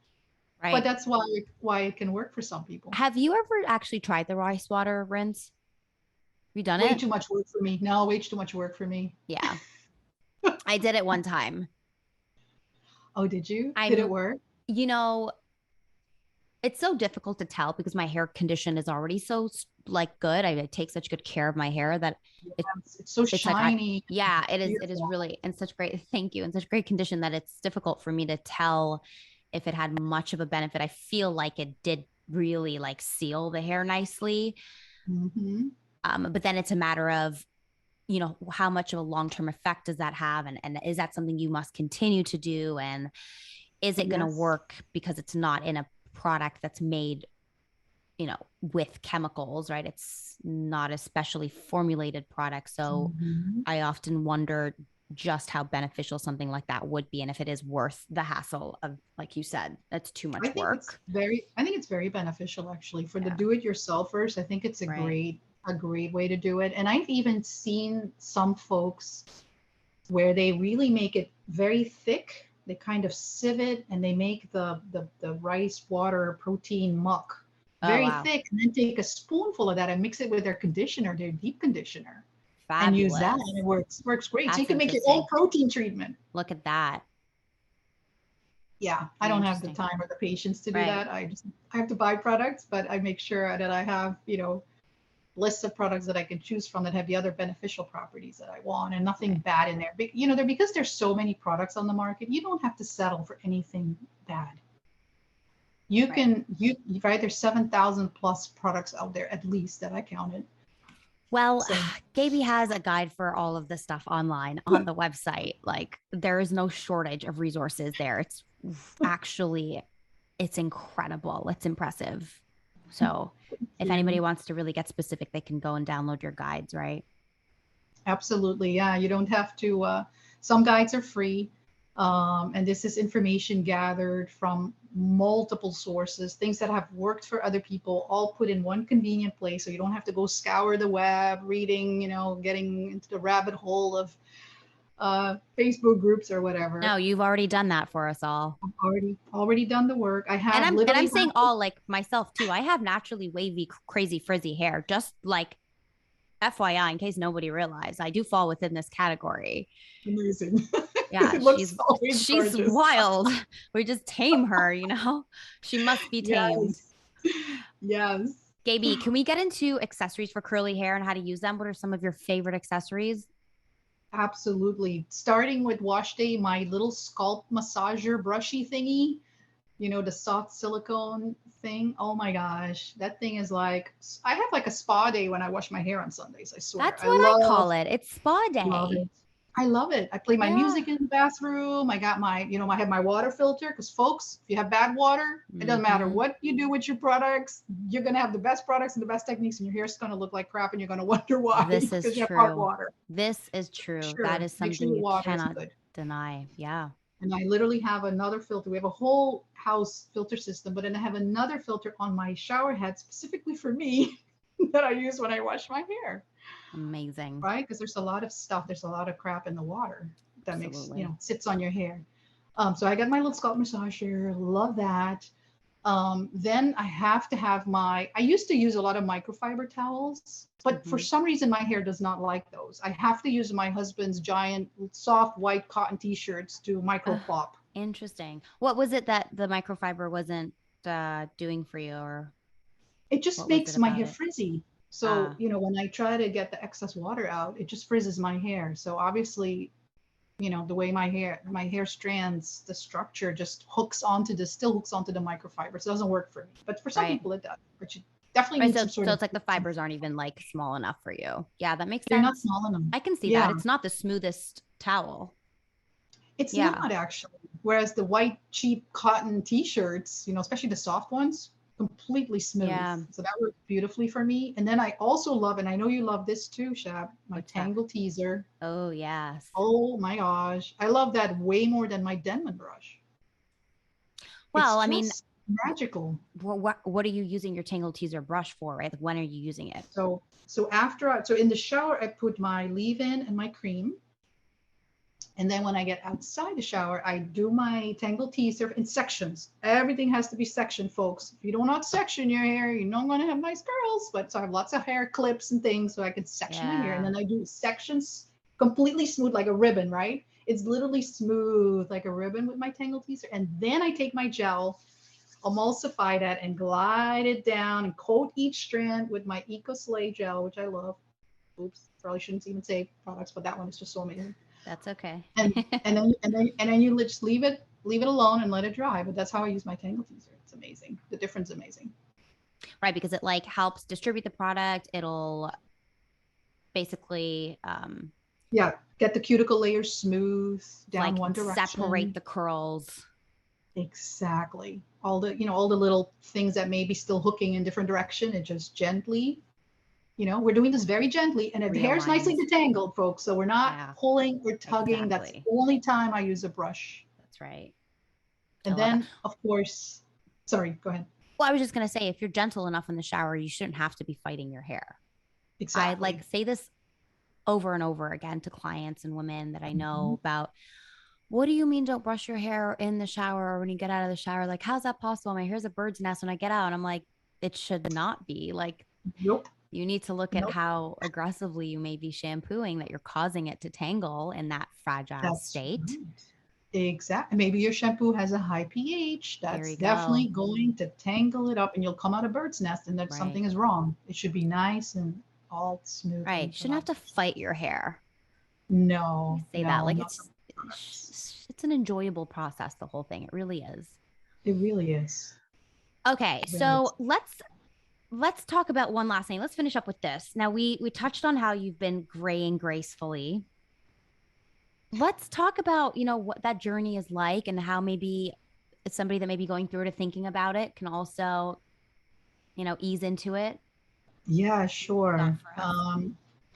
but that's why it can work for some people. Have you ever actually tried the rice water rinse? Have you done it? Way too much work for me. No, way too much work for me. Yeah. I did it one time. Oh, did you? Did it work? You know, it's so difficult to tell because my hair condition is already so like good. I take such good care of my hair that it's so shiny. Like it is really in such great, thank you, in such great condition that it's difficult for me to tell if it had much of a benefit. I feel like it did really like seal the hair nicely. Mm-hmm. But then it's a matter of, you know, how much of a long-term effect does that have? And is that something you must continue to do? And is it going to work because it's not in a product that's made, you know, with chemicals, right? It's not a specially formulated product. So I often wonder just how beneficial something like that would be. And if it is worth the hassle of, like you said, that's too much work. I think it's very beneficial actually for the do-it-yourselfers. I think it's a great way to do it. And I've even seen some folks where they really make it very thick. They kind of sieve it and they make the rice water protein muck very thick, and then take a spoonful of that and mix it with their conditioner, their deep conditioner. Fabulous. And use that, and it works great. That's so you can make your own protein treatment. Look at that. Yeah, I don't have the time or the patience to do that. I have to buy products, but I make sure that I have, you know, lists of products that I can choose from that have the other beneficial properties that I want and nothing bad in there. But, you know, because there's so many products on the market, you don't have to settle for anything bad. You can, there's 7,000 plus products out there, at least, that I counted. Well, Gaby has a guide for all of this stuff online on the website. Like, there is no shortage of resources there. It's actually, it's incredible. It's impressive. So if anybody wants to really get specific, they can go and download your guides, right? Absolutely. Yeah. You don't have to, some guides are free. And this is information gathered from multiple sources, things that have worked for other people, all put in one convenient place. So you don't have to go scour the web, reading, getting into the rabbit hole of Facebook groups or whatever. No, you've already done that for us all. I've already done the work. I And have I'm literally saying all like myself too. I have naturally wavy, crazy, frizzy hair. Just like FYI, in case nobody realized, I do fall within this category. amazing. Yeah, It looks always she's gorgeous. wild. We just tame her, She must be tamed. Yes. Yes. Gaby, can we get into accessories for curly hair and how to use them? What are some of your favorite accessories? Absolutely. Starting with wash day, my little scalp massager brushy thingy, the soft silicone thing. Oh my gosh, that thing is like, I have like a spa day when I wash my hair on Sundays. I swear. That's what I call it. It's spa Love day. it. I love it. I play my Yeah. music in the bathroom. I got I have my water filter because folks, if you have bad water, it doesn't matter what you do with your products, you're gonna have the best products and the best techniques, and your hair's gonna look like crap, and you're gonna wonder why This is because you have hot true. water. This is true. That Sure, is make sure something the you water is cannot good. deny. Yeah. And I literally have another filter. We have a whole house filter system, but then I have another filter on my shower head specifically for me that I use when I wash my hair, Amazing. right? Because there's a lot of stuff, there's a lot of crap in the water that Absolutely. sits on your hair. So I got my little scalp massager, love that. Then I have to have I used to use a lot of microfiber towels, but for some reason my hair does not like those. I have to use my husband's giant soft white cotton t-shirts to micro plop. Interesting. What was it that the microfiber wasn't doing for you, or It just what was makes it my about hair it? frizzy. So, when I try to get the excess water out, it just frizzes my hair. So obviously, the way my hair strands, the structure just still hooks onto the microfiber. So it doesn't work for me. But for some Right. people it does. But you definitely Right. need So, some sort so of, it's like the fibers aren't even like small enough for you. Yeah, that makes they're not sense. small enough. I can see that. Yeah, It's not the smoothest towel. it's Yeah. not actually. Whereas the white cheap cotton t-shirts, especially the soft ones, completely smooth. Yeah. So that worked beautifully for me. And then I also love, and I know you love this too, Shab, my What's that? Tangle teaser. Oh, yes. Oh my gosh. I love that way more than my Denman brush. It's Well, I mean, just magical. what are you using your Tangle teaser brush for, right? Like, when are you using it? So in the shower, I put my leave-in and my cream. And then when I get outside the shower, I do my Tangle teaser in sections. Everything has to be sectioned, folks. If you don't not section your hair, you're not going to have nice curls. But so I have lots of hair clips and things so I can section my hair. And then I do sections completely smooth like a ribbon, right? It's literally smooth like a ribbon with my Tangle teaser. And then I take my gel, emulsify that, and glide it down and coat each strand with my Eco Slay gel, which I love. Oops, probably shouldn't even say products, but that one is just so amazing. That's okay. and then you just leave it alone and let it dry. But that's how I use my Tangle teaser. It's amazing. The difference is amazing. Right, because it like helps distribute the product. It'll basically get the cuticle layer smooth down like one direction. separate the curls. Exactly. All the little things that may be still hooking in different direction, it just gently, we're doing this very gently, and the hair's nicely detangled, folks. So we're not pulling or tugging. Exactly. That's the only time I use a brush. That's right. And then, of course, sorry, go ahead. Well, I was just going to say, if you're gentle enough in the shower, you shouldn't have to be fighting your hair. Exactly. I say this over and over again to clients and women that I know about. What do you mean don't brush your hair in the shower or when you get out of the shower? Like, how's that possible? My hair's a bird's nest when I get out. And I'm like, it should not be. Like, nope. You need to look at how aggressively you may be shampooing, that you're causing it to tangle in that fragile state. Right. Exactly. Maybe your shampoo has a high pH. That's definitely going to tangle it up, and you'll come out of bird's nest, and that something is wrong. It should be nice and all smooth. Right. You shouldn't have to fight your hair. No. Say that. Like it's an enjoyable process, the whole thing. It really is. It really is. Okay. So let's talk about one last thing. Let's finish up with this. Now we touched on how you've been graying gracefully. Let's talk about, what that journey is like and how maybe somebody that may be going through it or thinking about it can also, ease into it. Yeah, sure.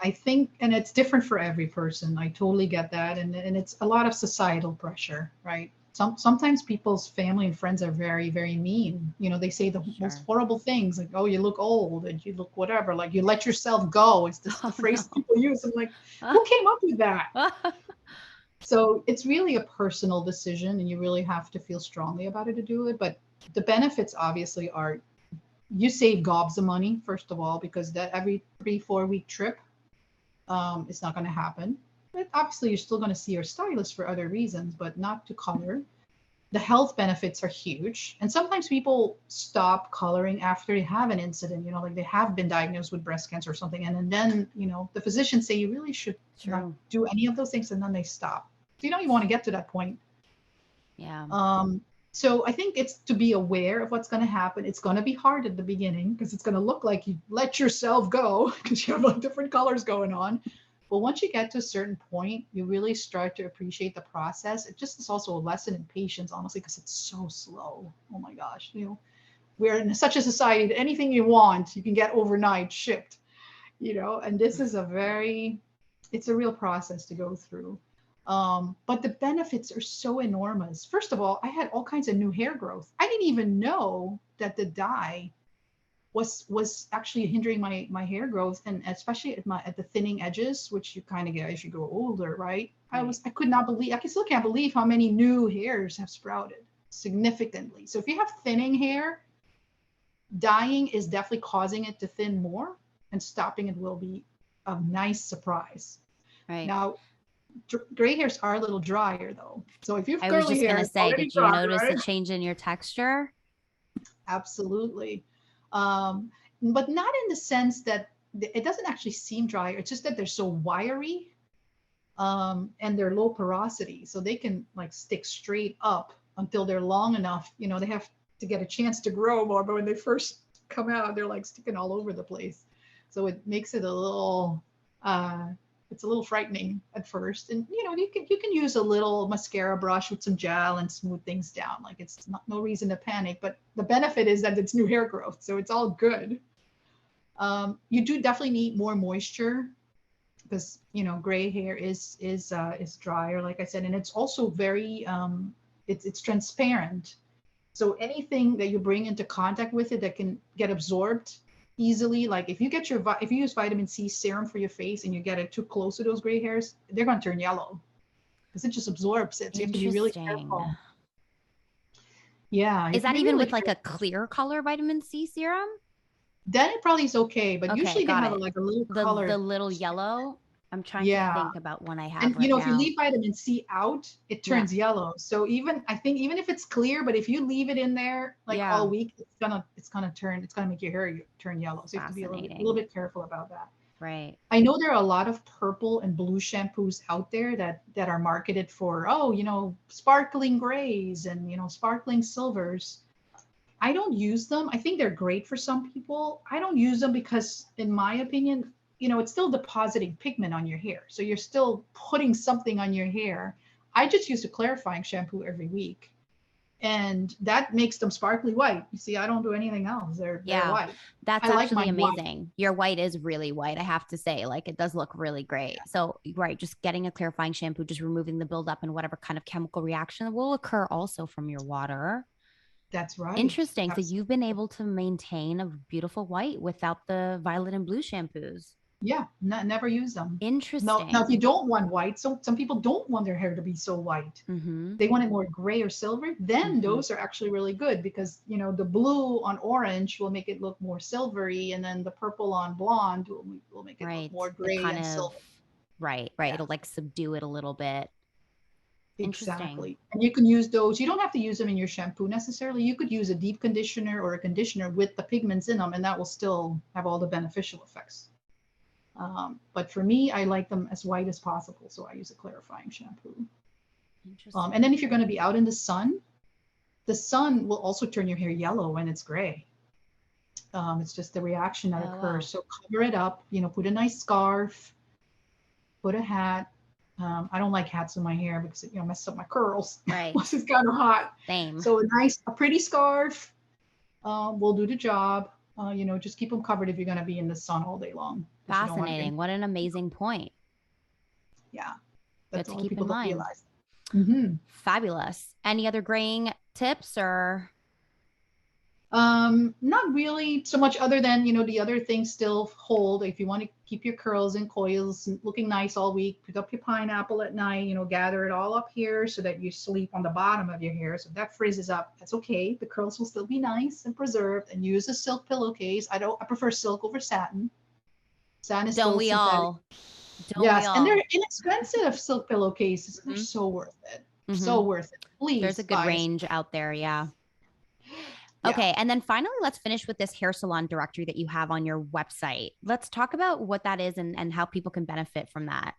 I think, and it's different for every person. I totally get that. And it's a lot of societal pressure, right? Sometimes people's family and friends are very, very mean. You know, they say the most Sure. horrible things like, oh, you look old and you look whatever, like you let yourself go. It's just the Oh phrase no. people use. I'm like, who came up with that? So it's really a personal decision and you really have to feel strongly about it to do it. But the benefits obviously are you save gobs of money, first of all, because that every 3-4 week trip, it's not going to happen. But obviously, you're still going to see your stylist for other reasons, but not to color. The health benefits are huge. And sometimes people stop coloring after they have an incident, you know, like they have been diagnosed with breast cancer or something. And then, you know, the physicians say you really should not True. do any of those things. And then they stop. So you don't even want to get to that point. Yeah. So I think it's to be aware of what's going to happen. It's going to be hard at the beginning because it's going to look like you let yourself go because you have like different colors going on. But once you get to a certain point, you really start to appreciate the process. It just is also a lesson in patience, honestly, because it's so slow. Oh my gosh, you know, we're in such a society that anything you want, you can get overnight shipped, you know, and this is it's a real process to go through. But the benefits are so enormous. First of all, I had all kinds of new hair growth. I didn't even know that the dye was actually hindering my hair growth, and especially at the thinning edges, which you kind of get as you grow older, right? Right. I could not believe, I still can't believe how many new hairs have sprouted significantly. So if you have thinning hair, dyeing is definitely causing it to thin more, and stopping it will be a nice surprise. Right. Now, gray hairs are a little drier though. So if you have I was curly just hair, gonna it's say, already did you dry, notice a right? change in your texture? Absolutely. Um, but not in the sense that it doesn't actually seem drier. It's just that they're so wiry, and they're low porosity. So they can like stick straight up until they're long enough. You know, they have to get a chance to grow more, but when they first come out, they're like sticking all over the place. So it makes it a little uh, it's a little frightening at first. And you know, you can use a little mascara brush with some gel and smooth things down. Like it's not no reason to panic, but the benefit is that it's new hair growth, so it's all good. You do definitely need more moisture because you know gray hair is drier, like I said, and it's also very it's transparent. So anything that you bring into contact with it that can get absorbed easily, like if you use vitamin C serum for your face and you get it too close to those gray hairs, they're going to turn yellow because it just absorbs it. So you have to be really Interesting. careful. Yeah, you Is have to that be even really with like a careful. clear color vitamin C serum? Then it probably is okay, but Okay, usually they got have it. like a little The color. little yellow. I'm trying to Yeah. think about one I have And you right know, if you now. leave vitamin C out, it Yeah. turns yellow. So even I think even if it's clear, but if you leave it in there like Yeah. all week, it's gonna make your hair turn yellow. So you have to be a little Fascinating. bit careful about that. Right. I know there are a lot of purple and blue shampoos out there that are marketed for, oh, you know, sparkling grays and you know sparkling silvers. I don't use them. I think they're great for some people. I don't use them because, in my opinion, you know, it's still depositing pigment on your hair. So you're still putting something on your hair. I just use a clarifying shampoo every week. And that makes them sparkly white. You see, I don't do anything else. They're Yeah. white. That's I like actually mine white. amazing. Your white is really white, I have to say. Like it does look really great. So, right, just getting a clarifying shampoo, just removing the buildup and whatever kind of chemical reaction will occur also from your water. That's right. Interesting. So you've been Absolutely. able to maintain a beautiful white without the violet and blue shampoos. Yeah, never use them. Now, if you Interesting. don't want white, so some people don't want their hair to be so white. Mm-hmm. They want it more gray or silver, then Mm-hmm. those are actually really good because you know the blue on orange will make it look more silvery, and then the purple on blonde will make it look Right. more It gray kind and of, silver. right, right. Yeah, It'll like subdue it a little bit. Interesting. exactly. And you can use those. You don't have to use them in your shampoo necessarily. You could use a deep conditioner or a conditioner with the pigments in them, and that will still have all the beneficial effects. But for me, I like them as white as possible, so I use a clarifying shampoo. And then Interesting. if you're going to be out in the sun will also turn your hair yellow when it's gray. It's just the reaction that Oh, occurs. wow. So cover it up, you know, put a nice scarf, put a hat. I don't like hats in my hair because it, you know, messes up my curls. Right. Plus it's kind of hot. Same. So a pretty scarf will do the job. Just keep them covered if you're going to be in the sun all day long. Because you don't want your, Fascinating. What an amazing point. yeah, Good that's a to lot of keep people in don't mind. realize. Hmm. Fabulous. Any other graying tips or? Not really so much other than, the other things still hold. If you want to keep your curls and coils looking nice all week, pick up your pineapple at night, gather it all up here so that you sleep on the bottom of your hair. So if that frizzes up, that's okay. The curls will still be nice and preserved, and use a silk pillowcase. I prefer silk over satin. Satin is Don't still we synthetic. all? Don't we Yes, and all? they're inexpensive silk pillowcases. They're Hmm. so worth it. Hmm. So worth it. There's Please a good buy range out there. Yeah. Yeah. Okay. And then finally, let's finish with this hair salon directory that you have on your website. Let's talk about what that is and how people can benefit from that.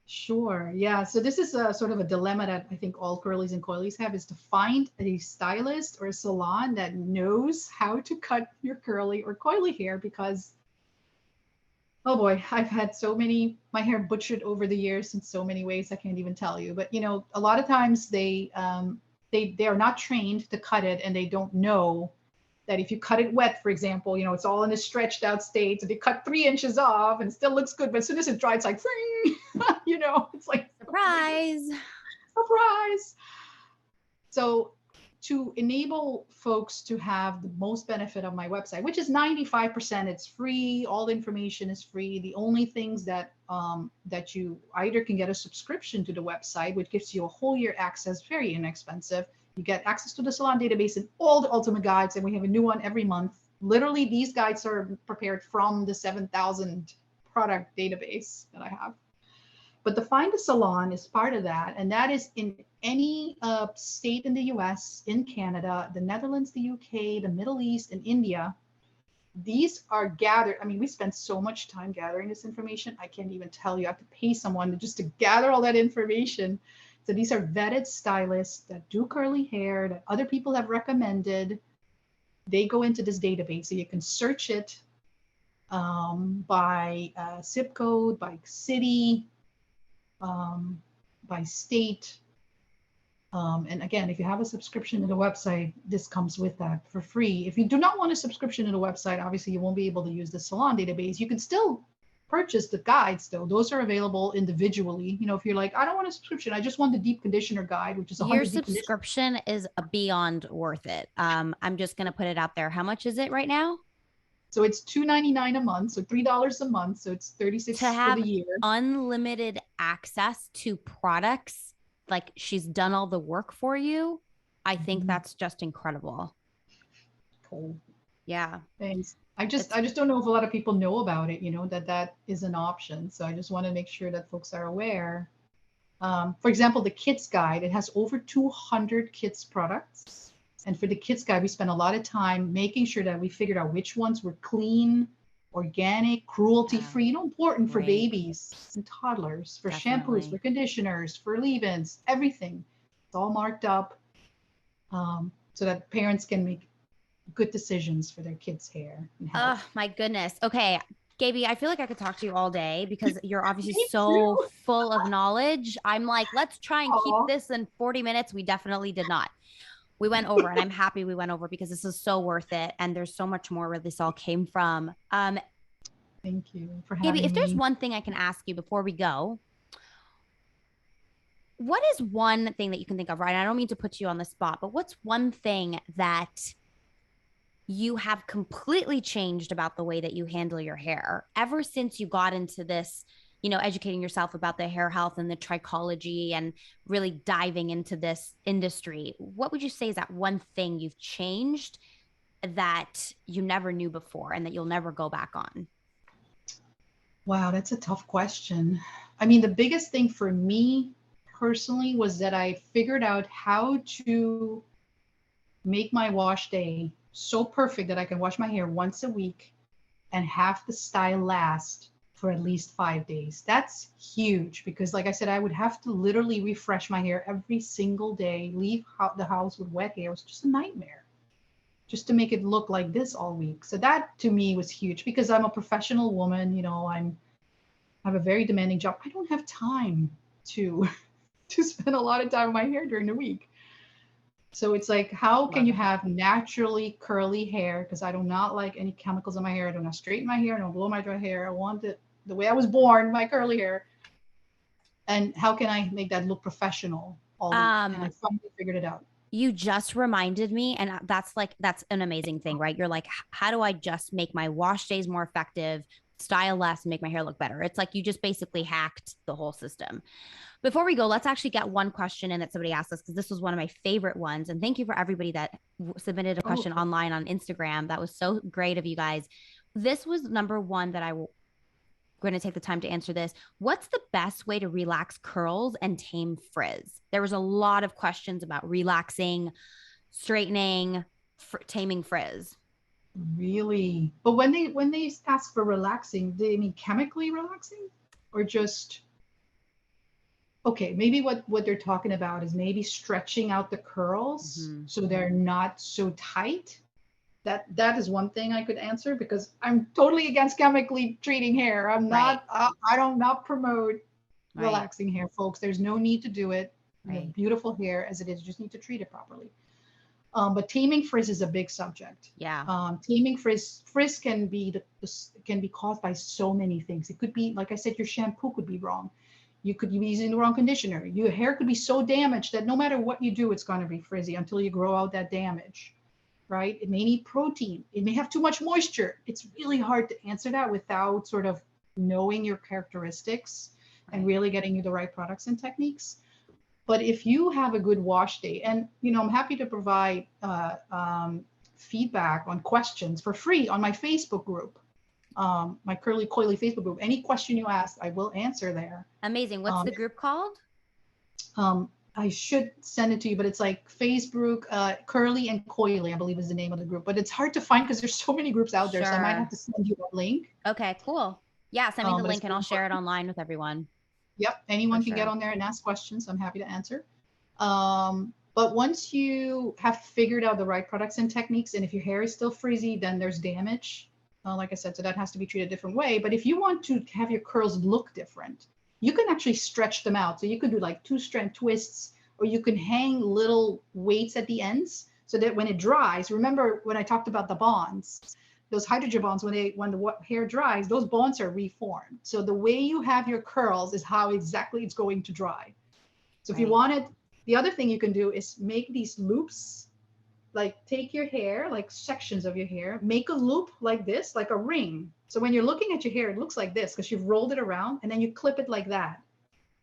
Sure. Yeah. So this is a sort of a dilemma that I think all curlies and coilies have, is to find a stylist or a salon that knows how to cut your curly or coily hair, because oh boy, I've had my hair butchered over the years in so many ways I can't even tell you. But a lot of times they are not trained to cut it, and they don't know that if you cut it wet, for example, it's all in a stretched out state. So they cut 3 inches off and it still looks good, but as soon as it dries, it's like, it's like, oh my goodness, Surprise. surprise. So to enable folks to have the most benefit of my website, which is 95%, it's free. All the information is free. The only things that you either can get a subscription to the website, which gives you a whole year access, very inexpensive. You get access to the salon database and all the ultimate guides, and we have a new one every month. Literally, these guides are prepared from the 7,000 product database that I have. But the Find a Salon is part of that, and that is in any state in the US, in Canada, the Netherlands, the UK, the Middle East, and India. These are gathered. I mean, we spend so much time gathering this information. I can't even tell you. I have to pay someone just to gather all that information. So these are vetted stylists that do curly hair that other people have recommended. They go into this database, so you can search it by zip code, by city, by state. And again, if you have a subscription to the website, this comes with that for free. If you do not want a subscription to the website, obviously you won't be able to use the salon database. You can still purchase the guides, though. Those are available individually. If you're like, I don't want a subscription, I just want the deep conditioner guide, which is Your 100 deep conditioner. subscription is beyond worth it. I'm just going to put it out there. How much is it right now? So it's $2.99 a month, so $3 a month, so it's $36 To for have the year. unlimited access to products, like she's done all the work for you. I think that's just incredible. Cool. Yeah. Thanks. I just don't know if a lot of people know about it, that is an option. So I just want to make sure that folks are aware. For example, the Kids Guide, it has over 200 kids products. And for the Kids Guide, we spent a lot of time making sure that we figured out which ones were clean, organic, cruelty-free, important for babies and toddlers, for shampoos, for conditioners, for leave-ins, everything. It's all marked up so that parents can make good decisions for their kids' hair. Oh, my goodness. Okay. Gaby, I feel like I could talk to you all day because you're obviously so full of knowledge. I'm like, let's try and keep this in 40 minutes. We definitely did not. We went over, and I'm happy we went over because this is so worth it. And there's so much more where this all came from. Thank you for having me. Gaby, if there's one thing I can ask you before we go, what is one thing that you can think of, right? I don't mean to put you on the spot, but what's one thing that you have completely changed about the way that you handle your hair ever since you got into this, educating yourself about the hair health and the trichology and really diving into this industry? What would you say is that one thing you've changed that you never knew before and that you'll never go back on? Wow, that's a tough question. I mean, the biggest thing for me personally was that I figured out how to make my wash day so perfect that I can wash my hair once a week and have the style last for at least 5 days. That's huge because, like I said, I would have to literally refresh my hair every single day, leave the house with wet hair. It was just a nightmare just to make it look like this all week. So that to me was huge because I'm a professional woman. I have a very demanding job. I don't have time to spend a lot of time on my hair during the week. So it's like, how can Love you it. have naturally curly hair? Because I do not like any chemicals in my hair. I do not straighten my hair. I don't blow my dry hair. I want it the way I was born, my curly hair. And how can I make that look professional all week? And I Um, finally figured it out. you just reminded me, and that's an amazing thing, right? You're like, how do I just make my wash days more effective, style less, and make my hair look better? It's like you just basically hacked the whole system. Before we go, let's actually get one question in that somebody asked us, because this was one of my favorite ones. And thank you for everybody that submitted a Oh, question online on Instagram. That was so great of you guys. This was number one that going to take the time to answer this. What's the best way to relax curls and tame frizz? There was a lot of questions about relaxing, straightening, taming frizz. really? But when they ask for relaxing, do they mean chemically relaxing, or just okay? Maybe what they're talking about is maybe stretching out the curls Mm-hmm. so they're not so tight. That is one thing I could answer because I'm totally against chemically treating hair. I'm Right, not. I don't not promote right, relaxing hair, folks. There's no need to do it. You have right. beautiful hair as it is. You just need to treat it properly. But taming frizz is a big subject. Yeah, Taming frizz can can be caused by so many things. It could be, like I said, your shampoo could be wrong. You could be using the wrong conditioner. Your hair could be so damaged that no matter what you do, it's going to be frizzy until you grow out that damage, right? It may need protein. It may have too much moisture. It's really hard to answer that without sort of knowing your characteristics and right. really getting you the right products and techniques. But if you have a good wash day, and I'm happy to provide feedback on questions for free on my Facebook group, my Curly Coily Facebook group. Any question you ask, I will answer there. Amazing. What's Um, the group called? I should send it to you, but it's like Facebook, Curly and Coily, I believe is the name of the group. But it's hard to find because there's so many groups out there. So I might have Sure. to send you a link. Okay, cool. Yeah, send me the But it's link and very I'll share it important. online with everyone Yep, for anyone can get sure. on there and ask questions. I'm happy to answer. But once you have figured out the right products and techniques, and if your hair is still frizzy, then there's damage. Like I said, so that has to be treated a different way. But if you want to have your curls look different, you can actually stretch them out. So you could do like two strand twists, or you can hang little weights at the ends so that when it dries, remember when I talked about the bonds, those hydrogen bonds, when the hair dries, those bonds are reformed. So the way you have your curls is how exactly it's going to dry. So if you Right. want it, the other thing you can do is make these loops, like take your hair, like sections of your hair, make a loop like this, like a ring. So when you're looking at your hair, it looks like this because you've rolled it around, and then you clip it like that.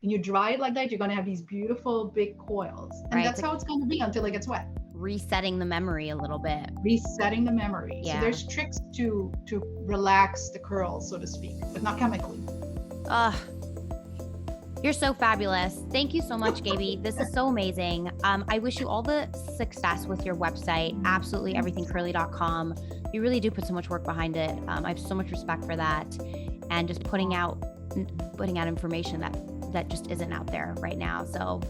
And you dry it like that, you're going to have these beautiful big coils. And Right. It's that's like how it's going to be until it gets wet. resetting the memory a little bit. Resetting the memory. So Yeah. there's tricks to relax the curls, so to speak, but not chemically. Ugh. You're so fabulous. Thank you so much, Gaby. This is so amazing. I wish you all the success with your website, absolutely everythingcurly.com. You really do put so much work behind it. I have so much respect for that, and just putting out information that just isn't out there right now. So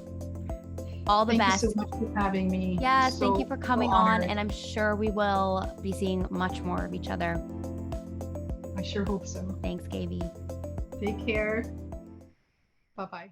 all the Thank best. you so much for having me. Yes, thank So, you for coming so on, honored. and I'm sure we will be seeing much more of each other. I sure hope so. Thanks, Gaby. Take care. Bye bye.